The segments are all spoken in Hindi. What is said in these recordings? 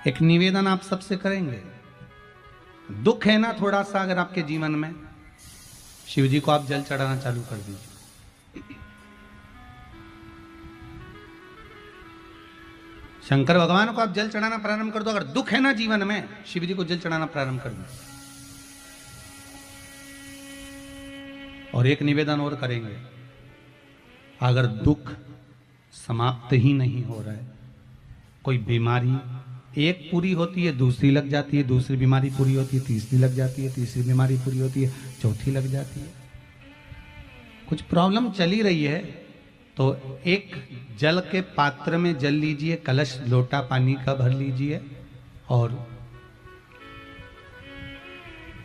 एक निवेदन आप सबसे करेंगे। दुख है ना थोड़ा सा अगर आपके जीवन में, शिव जी को आप जल चढ़ाना चालू कर दीजिए। शंकर भगवान को आप जल चढ़ाना प्रारंभ कर दो। अगर दुख है ना जीवन में, शिव जी को जल चढ़ाना प्रारंभ कर दो। और एक निवेदन और करेंगे, अगर दुख समाप्त ही नहीं हो रहा है, कोई बीमारी एक पूरी होती है दूसरी लग जाती है, दूसरी बीमारी पूरी होती है तीसरी लग जाती है, तीसरी बीमारी पूरी होती है चौथी लग जाती है, कुछ प्रॉब्लम चली रही है, तो एक जल के पात्र में जल लीजिए, कलश लोटा पानी का भर लीजिए और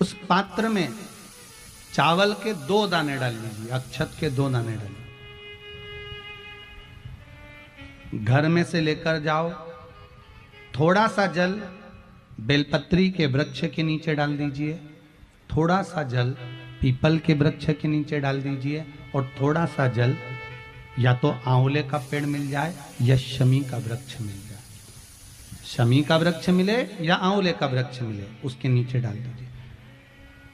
उस पात्र में चावल के 2 दाने डाल लीजिए, अक्षत के 2 दाने डालिए। घर में से लेकर जाओ, थोड़ा सा जल बेलपत्री के वृक्ष के नीचे डाल दीजिए, थोड़ा सा जल पीपल के वृक्ष के नीचे डाल दीजिए और थोड़ा सा जल या तो आंवले का पेड़ मिल जाए या शमी का वृक्ष मिल जाए, शमी का वृक्ष मिले या आंवले का वृक्ष मिले, उसके नीचे डाल दीजिए।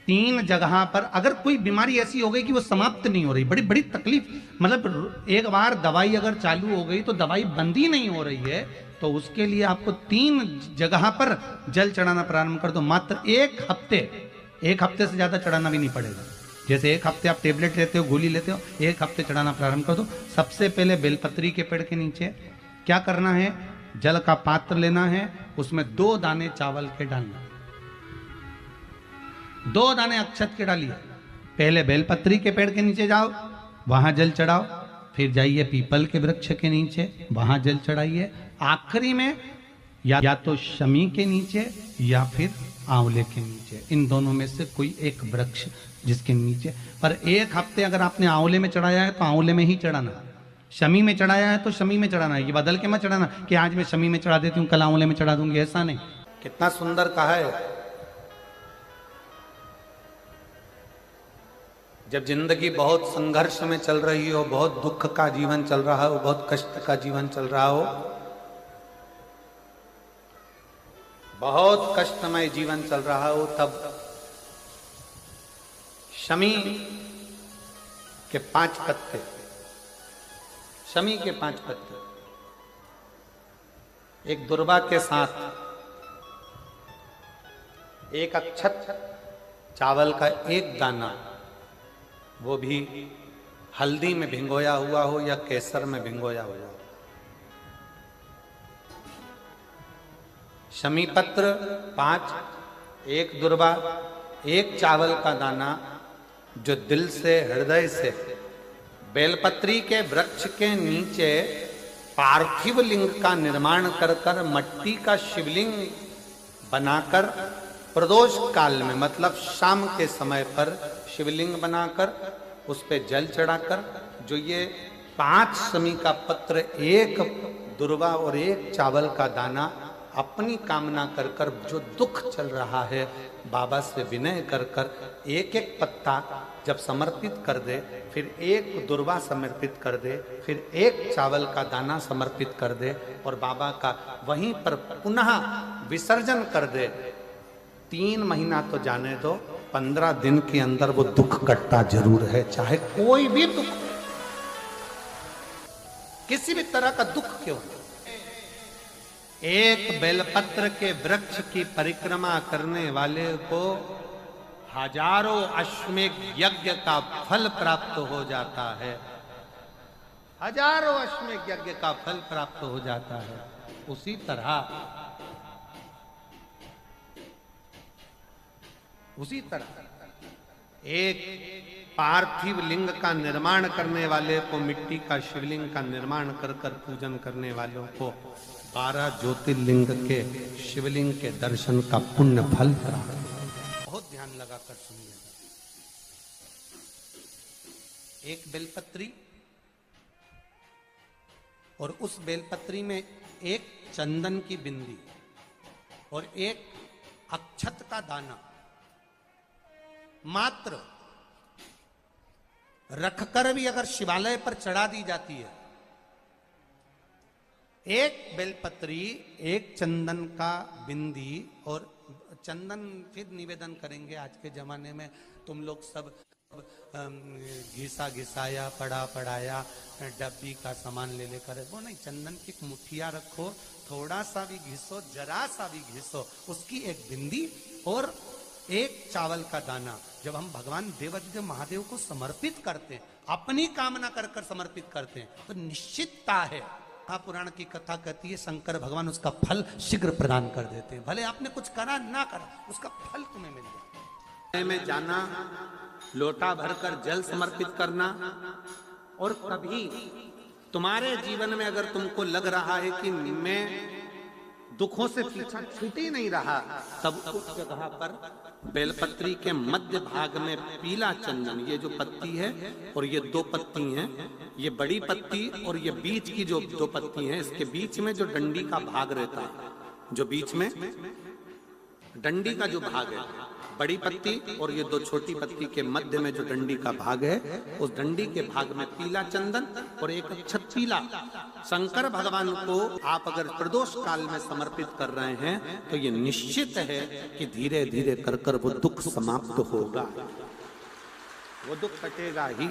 3 जगह पर अगर कोई बीमारी ऐसी हो गई कि वो समाप्त नहीं हो रही, बड़ी बड़ी तकलीफ, मतलब एक बार दवाई अगर चालू हो गई तो दवाई बंद ही नहीं हो रही है, तो उसके लिए आपको 3 जगह पर जल चढ़ाना प्रारंभ कर दो। मात्र 1 हफ्ते से ज्यादा चढ़ाना भी नहीं पड़ेगा। जैसे 1 हफ्ते आप टेबलेट लेते हो, गोली लेते हो, 1 हफ्ते चढ़ाना प्रारंभ कर दो। सबसे पहले बेलपत्री के पेड़ के नीचे क्या करना है, जल का पात्र लेना है, उसमें 2 दाने चावल के डालना, 2 दाने अक्षत के डालिए। पहले बेलपत्री के पेड़ के नीचे जाओ, वहां जल चढ़ाओ, फिर जाइए पीपल के वृक्ष के नीचे, वहां जल चढ़ाइए, आखिरी में या तो शमी के नीचे या फिर आंवले के नीचे, इन दोनों में से कोई एक वृक्ष जिसके नीचे। पर 1 हफ्ते अगर आपने आंवले में चढ़ाया है तो आंवले में ही चढ़ाना, शमी में चढ़ाया है तो शमी में चढ़ाना है। ये बदल के मत चढ़ाना कि आज मैं शमी में चढ़ा देती हूँ कल आंवले में चढ़ा दूंगी, ऐसा नहीं। कितना सुंदर कहा है। जब जिंदगी बहुत संघर्ष में चल रही हो, बहुत दुख का जीवन चल रहा हो, बहुत कष्ट का जीवन चल रहा हो, बहुत कष्टमय जीवन चल रहा हो, तब शमी के 5 पत्ते, शमी के 5 पत्ते, एक दुर्वा के साथ, एक अक्षत चावल का 1 दाना, वो भी हल्दी में भिंगोया हुआ हो या केसर में भिंगोया हुआ हो, शमी पत्र 5, 1 दुर्वा, 1 चावल का दाना, जो दिल से हृदय से बेलपत्री के वृक्ष के नीचे पार्थिव लिंग का निर्माण कर कर मट्टी का शिवलिंग बनाकर प्रदोष काल में, मतलब शाम के समय पर शिवलिंग बनाकर उस पे जल चढ़ाकर, जो ये 5 शमी का पत्र, 1 दुर्वा और 1 चावल का दाना, अपनी कामना कर कर, जो दुख चल रहा है बाबा से विनय कर कर 1-1 पत्ता जब समर्पित कर दे, फिर 1 दुर्वा समर्पित कर दे, फिर 1 चावल का दाना समर्पित कर दे और बाबा का वहीं पर पुनः विसर्जन कर दे, 3 महीना तो जाने दो, 15 दिन के अंदर वो दुख कटता जरूर है, चाहे कोई भी दुख, किसी भी तरह का दुख क्यों। 1 बेलपत्र के वृक्ष की परिक्रमा करने वाले को हजारों अश्वमेध यज्ञ का फल प्राप्त हो जाता है, हजारों अश्वमेध यज्ञ का फल प्राप्त हो जाता है। उसी तरह एक पार्थिव लिंग का निर्माण करने वाले को, मिट्टी का शिवलिंग का निर्माण कर कर पूजन करने वालों को 12 ज्योतिर्लिंग के शिवलिंग के दर्शन का पुण्य फल प्राप्त। बहुत ध्यान लगाकर सुनिएगा। 1 बेलपत्री और उस बेलपत्री में 1 चंदन की बिंदी और 1 अक्षत का दाना मात्र रखकर भी अगर शिवालय पर चढ़ा दी जाती है, एक बेलपत्री, एक चंदन का बिंदी, और चंदन फिर निवेदन करेंगे। आज के जमाने में तुम लोग सब घिसा घिसाया, पड़ा पड़ाया, डब्बी का सामान ले लेकर, वो नहीं, चंदन की एक मुठिया रखो, थोड़ा सा भी घिसो, जरा सा भी घिसो, उसकी एक बिंदी और एक चावल का दाना। जब हम भगवान देवाधिदेव महादेव को समर्पित करते हैं, अपनी कामना कर कर समर्पित करते हैं, तो निश्चितता है, पुराण की कथा कहती है, शंकर भगवान उसका फल शीघ्र प्रदान कर देते हैं। भले आपने कुछ करा ना करा, उसका फल तुम्हें मिल जाए। में जाना, लोटा भरकर जल समर्पित करना, और कभी तुम्हारे जीवन में अगर तुमको लग रहा है कि मैं दुखों से पीछा छूट ही नहीं रहा, तब उस जगह पर बेलपत्री के मध्य भाग में पीला चंदन, ये जो पत्ती है और ये दो पत्ती हैं, ये बड़ी पत्ती और ये बीच की जो दो पत्ती हैं, इसके बीच में जो डंडी का भाग रहता है, जो बीच में डंडी का जो भाग है, बड़ी पत्ती और ये दो छोटी पत्ती के मध्य में जो डंडी का भाग है, उस डंडी के भाग में पीला चंदन और एक अक्षत पीला, शंकर भगवान को आप अगर प्रदोष काल में समर्पित कर रहे हैं, तो ये निश्चित है कि धीरे धीरे कर कर वो दुख समाप्त होगा, वो दुख कटेगा ही।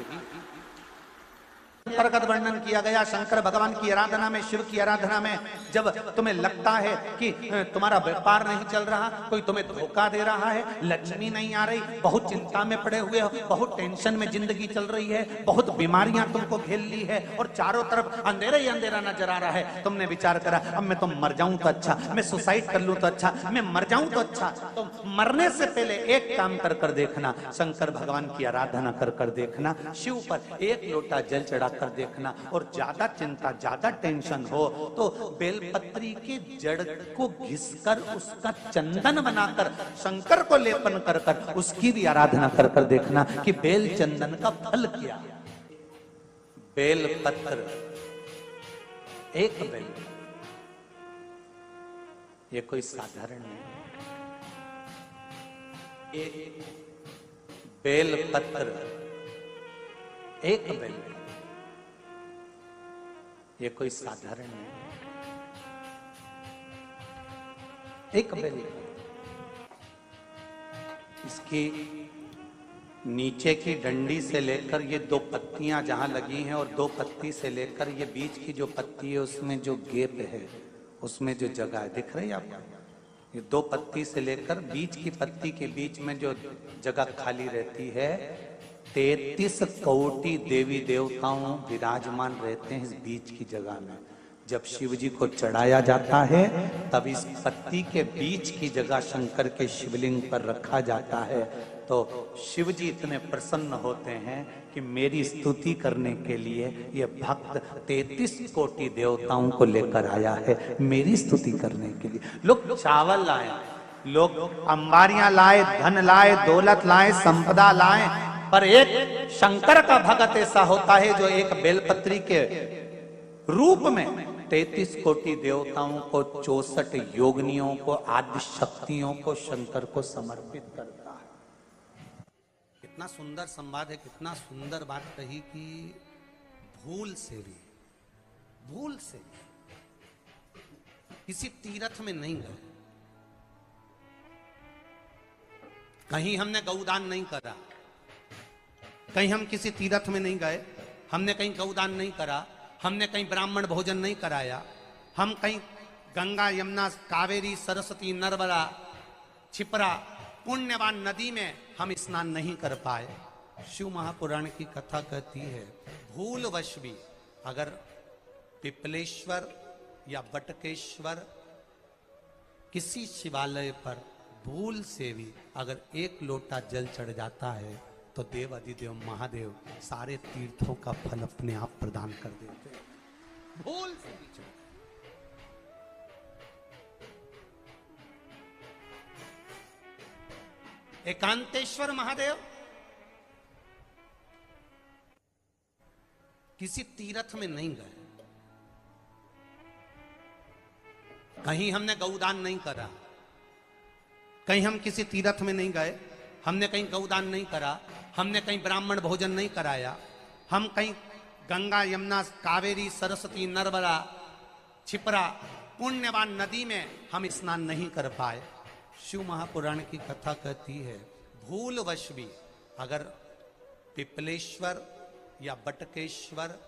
प्रकट वर्णन किया गया शंकर भगवान की आराधना में, शिव की आराधना में, जब तुम्हें लगता है कि तुम्हारा व्यापार नहीं चल रहा, कोई तुम्हें धोखा दे रहा है, लक्ष्मी नहीं आ रही, बहुत चिंता में पड़े हुए हो, बहुत टेंशन में जिंदगी चल रही है, बहुत बीमारियां तुमको घेर ली है और चारों तरफ अंधेरा ही अंधेरा नजर आ रहा है, तुमने विचार करा अब मैं तो मर जाऊं तो अच्छा, मैं सुसाइड कर लूं तो अच्छा, मैं मर जाऊं तो अच्छा, तो मरने से पहले एक काम कर कर देखना, शंकर भगवान की आराधना कर कर देखना, शिव पर एक लोटा जल चढ़ा कर देखना, और ज्यादा चिंता, ज्यादा टेंशन हो तो बेलपत्री के जड़ को घिसकर उसका चंदन बनाकर शंकर को लेपन कर कर उसकी भी आराधना कर कर देखना कि बेल चंदन का फल क्या। बेलपत्र, एक बेल, ये कोई साधारण नहीं, एक बेलपत्र, एक बेल, ये कोई साधारण नहीं, एक बेल। इसकी नीचे की डंडी से लेकर ये दो पत्तियां जहां लगी हैं, और दो पत्ती से लेकर ये बीच की जो पत्ती है उसमें जो गैप है, उसमें जो जगह है, दिख रही है आपको, ये दो पत्ती से लेकर बीच की पत्ती के बीच में जो जगह खाली रहती है, 33 कोटि देवी देवताओं विराजमान रहते हैं इस बीच की जगह में। जब शिव जी को चढ़ाया जाता है, तब इस पत्ती के बीच की जगह शंकर के शिवलिंग पर रखा जाता है, तो शिव जी इतने प्रसन्न होते हैं कि मेरी स्तुति करने के लिए ये भक्त 33 कोटि देवताओं को लेकर आया है, मेरी स्तुति करने के लिए। लोग चावल लाए, लोग अंबारियां लाए, धन लाए, दौलत लाए, संपदा लाए, पर एक शंकर का भगत ऐसा होता है जो एक बेलपत्री के रूप में 33 कोटि देवताओं को, 64 योगिनियों को, आदि शक्तियों को शंकर को समर्पित करता है। कितना सुंदर संवाद है, कितना सुंदर बात कही कि भूल से भी किसी तीर्थ में नहीं गए, कहीं हमने गौदान नहीं करा, कहीं हम किसी तीर्थ में नहीं गए, हमने कहीं गौदान नहीं करा, हमने कहीं ब्राह्मण भोजन नहीं कराया, हम कहीं गंगा यमुना कावेरी सरस्वती नर्मदा छिपरा पुण्यवान नदी में हम स्नान नहीं कर पाए। शिव महापुराण की कथा कहती है, भूलवश भी अगर पिपलेश्वर या बटकेश्वर किसी शिवालय पर भूल से भी अगर एक लोटा जल चढ़ जाता है, तो देव अधिदेव महादेव सारे तीर्थों का फल अपने आप प्रदान कर देते हैं। भूल से भी चढ़, एकांतेश्वर महादेव किसी तीर्थ में नहीं गए, कहीं हमने गौदान नहीं करा, कहीं हम किसी तीर्थ में नहीं गए, हमने कहीं गौदान नहीं करा, हमने कहीं ब्राह्मण भोजन नहीं कराया, हम कहीं गंगा यमुना कावेरी सरस्वती नर्मदा छिपरा पुण्यवान नदी में हम स्नान नहीं कर पाए। शिव महापुराण की कथा कहती है भूलवश भी अगर पिपलेश्वर या बटकेश्वर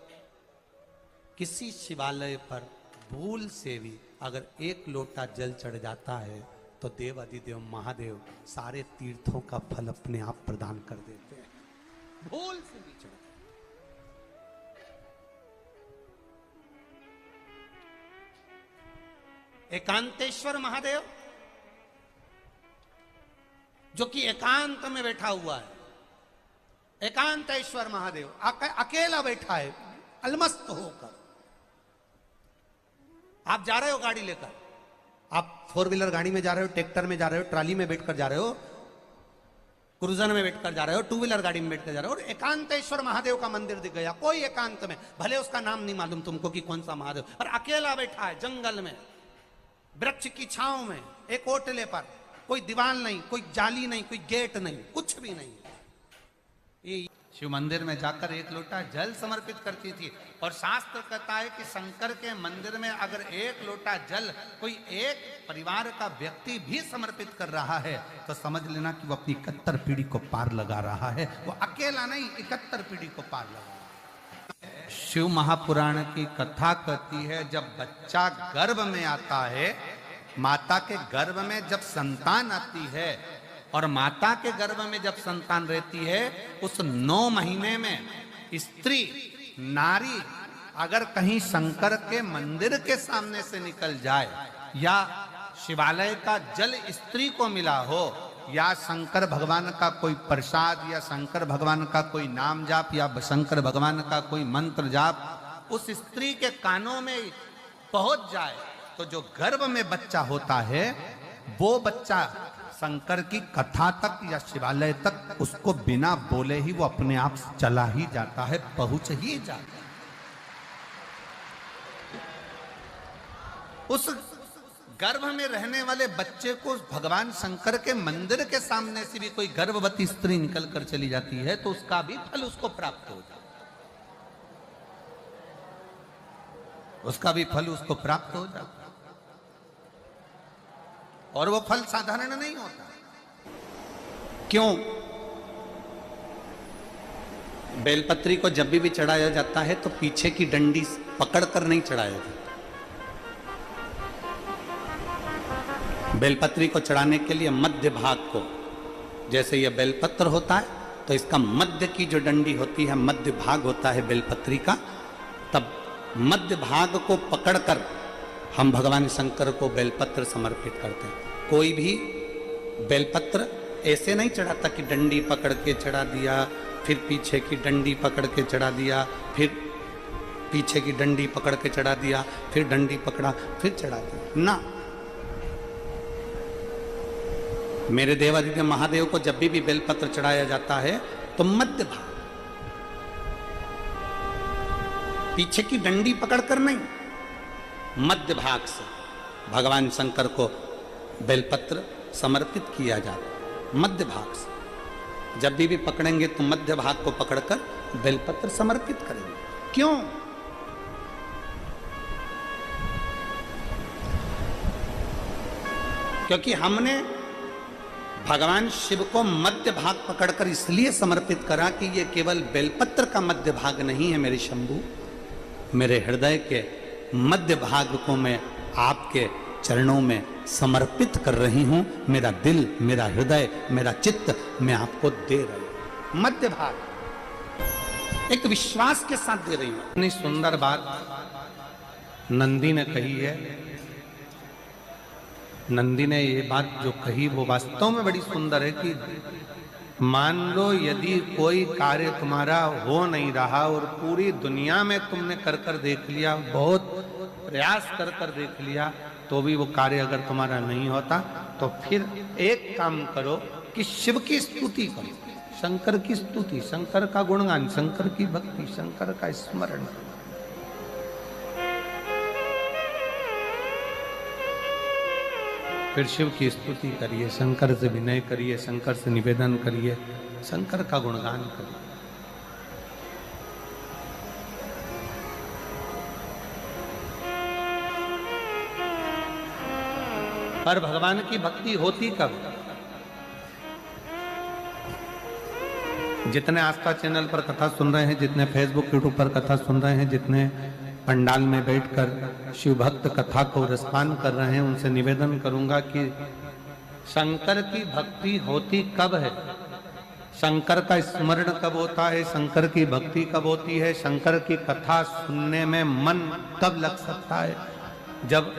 किसी शिवालय पर भूल से भी अगर एक लोटा जल चढ़ जाता है तो देव अधिदेव महादेव सारे तीर्थों का फल अपने आप प्रदान कर देते हैं। भूल से भी चढ़ एकांतेश्वर महादेव जो कि एकांत में बैठा हुआ है, एकांतेश्वर महादेव अकेला बैठा है अलमस्त होकर। आप जा रहे हो गाड़ी लेकर, आप 4 व्हीलर गाड़ी में जा रहे हो, ट्रैक्टर में जा रहे हो, ट्राली में बैठकर जा रहे हो, क्रूजर में बैठकर जा रहे हो, 2 व्हीलर गाड़ी में बैठकर जा रहे हो और एकांतेश्वर महादेव का मंदिर दिख गया। कोई एकांत में, भले उसका नाम नहीं मालूम तुमको कि कौन सा महादेव, पर अकेला बैठा है जंगल में, वृक्ष की छांव में, एक ओटले पर, कोई दीवार नहीं, कोई जाली नहीं, कोई गेट नहीं, कुछ भी नहीं। ये शिव मंदिर में जाकर एक लोटा जल समर्पित करती थी और शास्त्र कहता है कि शंकर के मंदिर में अगर एक लोटा जल कोई एक परिवार का व्यक्ति भी समर्पित कर रहा है तो समझ लेना कि वो अपनी 71 पीढ़ी को पार लगा रहा है। वो अकेला नहीं, 71 पीढ़ी को पार लगा रहा है। शिव महापुराण की कथा कहती है जब बच्चा गर्भ में आता है, माता के गर्भ में जब संतान आती है और माता के गर्भ में जब संतान रहती है, उस 9 महीने में स्त्री नारी अगर कहीं शंकर के मंदिर के सामने से निकल जाए या शिवालय का जल स्त्री को मिला हो या शंकर भगवान का कोई प्रसाद या शंकर भगवान का कोई नाम जाप या शंकर भगवान का कोई मंत्र जाप उस स्त्री के कानों में पहुंच जाए तो जो गर्भ में बच्चा होता है वो बच्चा शंकर की कथा तक या शिवालय तक उसको बिना बोले ही वो अपने आप चला ही जाता है, पहुंच ही जाता है। उस गर्भ में रहने वाले बच्चे को भगवान शंकर के मंदिर के सामने से भी कोई गर्भवती स्त्री निकल कर चली जाती है तो उसका भी फल उसको प्राप्त हो जाता है, उसका भी फल उसको प्राप्त हो जाता है। और वो फल साधारण नहीं होता। क्यों? बेलपत्री को जब भी चढ़ाया जाता है तो पीछे की डंडी पकड़कर नहीं चढ़ाया जाता। बेलपत्री को चढ़ाने के लिए मध्य भाग को, जैसे यह बेलपत्र होता है तो इसका मध्य की जो डंडी होती है, मध्य भाग होता है बेलपत्री का, तब मध्य भाग को पकड़कर हम भगवान शंकर को बेलपत्र समर्पित करते हैं। कोई भी बेलपत्र ऐसे नहीं चढ़ाता कि डंडी पकड़ के चढ़ा दिया, फिर पीछे की डंडी पकड़ के चढ़ा दिया, फिर पीछे की डंडी पकड़ के चढ़ा दिया, फिर डंडी पकड़ा, फिर चढ़ा दिया ना। मेरे देवादिदेव महादेव को जब भी बेलपत्र चढ़ाया जाता है तो मध्य भाग, पीछे की डंडी पकड़कर नहीं, मध्य भाग से भगवान शंकर को बेलपत्र समर्पित किया जाता। मध्य भाग से जब भी पकड़ेंगे तो मध्य भाग को पकड़कर बेलपत्र समर्पित करेंगे। क्यों? क्योंकि हमने भगवान शिव को मध्य भाग पकड़कर इसलिए समर्पित करा कि ये केवल बेलपत्र का मध्य भाग नहीं है मेरे शंभू, मेरे हृदय के मध्य भाग को मैं आपके चरणों में समर्पित कर रही हूं। मेरा दिल, मेरा हृदय, मेरा चित्त मैं आपको दे रही हूं। मध्य भाग एक विश्वास के साथ दे रही हूं। इतनी सुंदर बात नंदी ने कही है। नंदी ने ये बात जो कही वो वास्तव में बड़ी सुंदर है कि मान लो यदि कोई कार्य तुम्हारा हो नहीं रहा और पूरी दुनिया में तुमने कर कर देख लिया, बहुत प्रयास कर कर देख लिया, तो भी वो कार्य अगर तुम्हारा नहीं होता तो फिर एक काम करो कि शिव की स्तुति करो, शंकर की स्तुति, शंकर का गुणगान, शंकर की भक्ति, शंकर का स्मरण। फिर शिव की स्तुति करिए, शंकर से विनय करिए, शंकर से निवेदन करिए, शंकर का गुणगान करिए। पर भगवान की भक्ति होती कब? जितने आस्था चैनल पर कथा सुन रहे हैं, जितने फेसबुक यूट्यूब पर कथा सुन रहे हैं, जितने पंडाल में बैठकर शिव भक्त कथा को रसपान कर रहे हैं, उनसे निवेदन करूंगा कि शंकर की भक्ति होती कब है? शंकर का स्मरण कब होता है? शंकर की भक्ति कब होती है? शंकर की कथा सुनने में मन कब लग सकता है? जब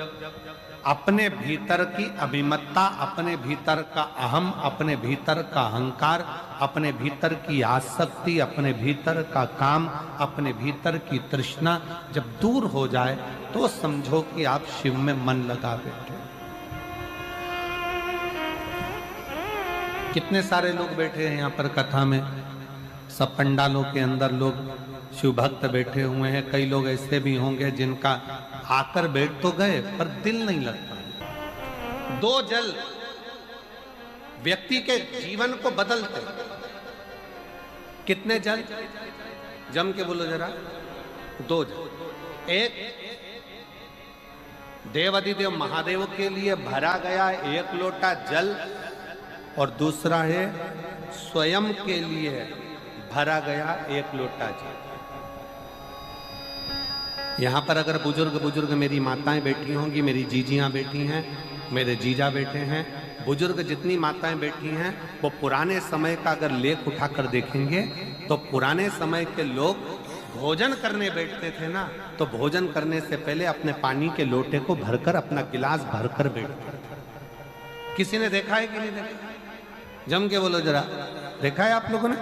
अपने भीतर की अभिमत्ता, अपने भीतर का अहम, अपने भीतर का अहंकार, अपने भीतर की आसक्ति, अपने भीतर का काम, अपने भीतर की तृष्णा जब दूर हो जाए तो समझो कि आप शिव में मन लगा बैठे। कितने सारे लोग बैठे हैं यहाँ पर कथा में, सब पंडालों के अंदर लोग शिव भक्त बैठे हुए हैं। कई लोग ऐसे भी होंगे जिनका आकर बैठ तो गए पर दिल नहीं लगता। दो जल व्यक्ति के जीवन को बदलते। कितने जल? जम के बोलो जरा। दो जल। एक देवाधिदेव महादेव के लिए भरा गया एक लोटा जल और दूसरा है स्वयं के लिए भरा गया एक लोटा जल। यहाँ पर अगर बुजुर्ग मेरी माताएं बैठी होंगी, मेरी जीजियां बैठी हैं, मेरे जीजा बैठे हैं, बुजुर्ग जितनी माताएं बैठी हैं वो पुराने समय का अगर लेख उठाकर देखेंगे तो पुराने समय के लोग भोजन करने बैठते थे ना, तो भोजन करने से पहले अपने पानी के लोटे को भरकर, अपना गिलास भरकर बैठते थे। किसी ने देखा है कि नहीं देखा? जम के बोलो जरा। देखा है आप लोगों ने?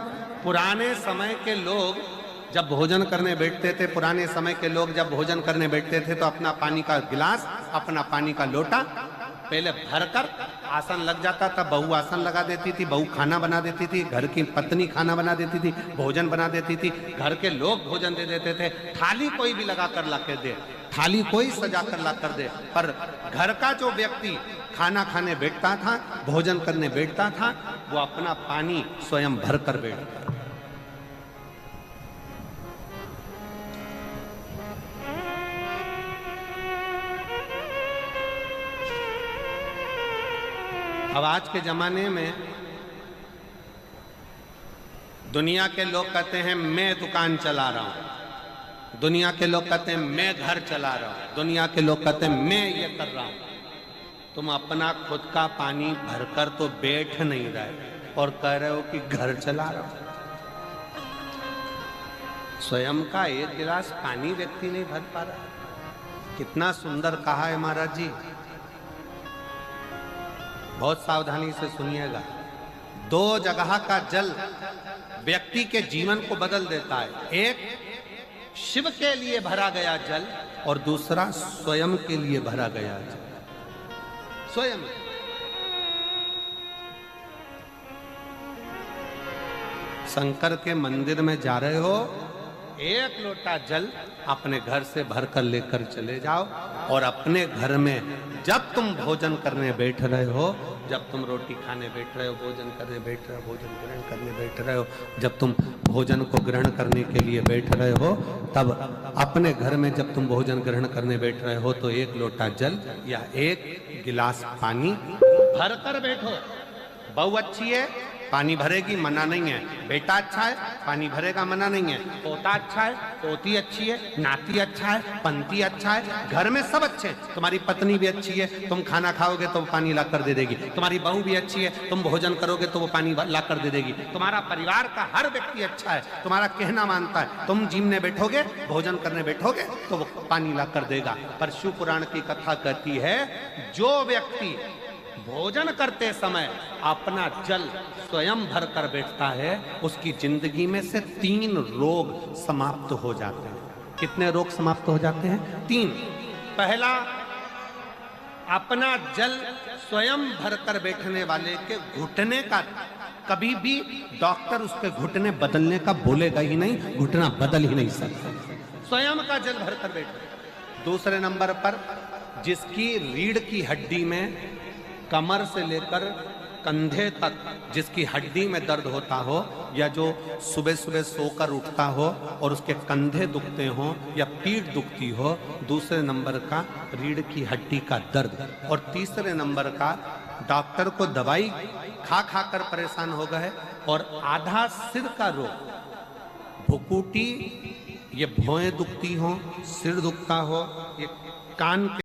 पुराने समय के लोग जब भोजन करने बैठते थे, पुराने समय के लोग जब भोजन करने बैठते थे तो अपना पानी का गिलास, अपना पानी का लोटा पहले भरकर आसन लग जाता था। बहू आसन लगा देती थी, बहू खाना बना देती थी, घर की पत्नी खाना बना देती थी, भोजन बना देती थी, घर के लोग भोजन दे देते थे। थाली कोई भी लगा कर ला कर दे, थाली कोई सजा कर ला कर दे, पर घर का जो व्यक्ति खाना खाने बैठता था, भोजन करने बैठता था, वो अपना पानी स्वयं भर कर बैठता। अब आज के जमाने में दुनिया के लोग कहते हैं मैं दुकान चला रहा हूं, दुनिया के लोग कहते हैं मैं घर चला रहा हूं, दुनिया के लोग कहते हैं मैं ये कर रहा हूं। तुम अपना खुद का पानी भरकर तो बैठ नहीं रहे और कह रहे हो कि घर चला रहा हूं। स्वयं का एक गिलास पानी व्यक्ति नहीं भर पा रहा। कितना सुंदर कहा है महाराज जी। बहुत सावधानी से सुनिएगा। दो जगह का जल व्यक्ति के जीवन को बदल देता है। एक शिव के लिए भरा गया जल और दूसरा स्वयं के लिए भरा गया जल। स्वयं शंकर के मंदिर में जा रहे हो, एक लोटा जल अपने घर से भरकर लेकर चले जाओ और अपने घर में जब तुम भोजन करने बैठ रहे हो, जब तुम रोटी खाने बैठ रहे हो, भोजन करने बैठ रहे हो, भोजन ग्रहण करने बैठ रहे हो, जब तुम भोजन को ग्रहण करने के लिए बैठ रहे हो, तब अपने घर में जब तुम भोजन ग्रहण करने बैठ रहे हो तो एक लोटा जल या एक गिलास पानी भर कर बैठो। बहू अच्छी है, पानी भरेगी, मना नहीं है। बेटा अच्छा है, पानी भरेगा, मना नहीं है। पोता अच्छा है, पोती अच्छी है, नाती अच्छा है, पंती अच्छा है, घर में सब अच्छे हैं। तुम्हारी पत्नी भी अच्छी है, तुम खाना खाओगे तो वो पानी ला कर दे देगी। तुम्हारी बहू भी अच्छी है, तुम भोजन करोगे तो वो पानी ला कर दे देगी। तुम्हारा परिवार का हर व्यक्ति अच्छा है, तुम्हारा कहना मानता है। तुम जिमने बैठोगे, भोजन करने बैठोगे तो वो पानी ला कर देगा। पर शिव पुराण की कथा कहती है, जो व्यक्ति भोजन करते समय अपना जल स्वयं भर कर बैठता है, उसकी जिंदगी में से 3 रोग समाप्त हो जाते हैं। कितने रोग समाप्त हो जाते हैं? 3। पहला, अपना जल स्वयं भर कर बैठने वाले के घुटने का कभी भी डॉक्टर उसके घुटने बदलने का बोलेगा ही नहीं, घुटना बदल ही नहीं सकता। स्वयं का जल भर कर बैठे। दूसरे नंबर पर, जिसकी रीढ़ की हड्डी में कमर से लेकर कंधे तक जिसकी हड्डी में दर्द होता हो, या जो सुबह सुबह सोकर उठता हो और उसके कंधे दुखते हो या पीठ दुखती हो। दूसरे नंबर का रीढ़ की हड्डी का दर्द। और तीसरे नंबर का डॉक्टर को दवाई खा खा कर परेशान हो गए। और आधा सिर का रोग, भुकुटी, ये भौएं दुखती हो, सिर दुखता हो, ये कान के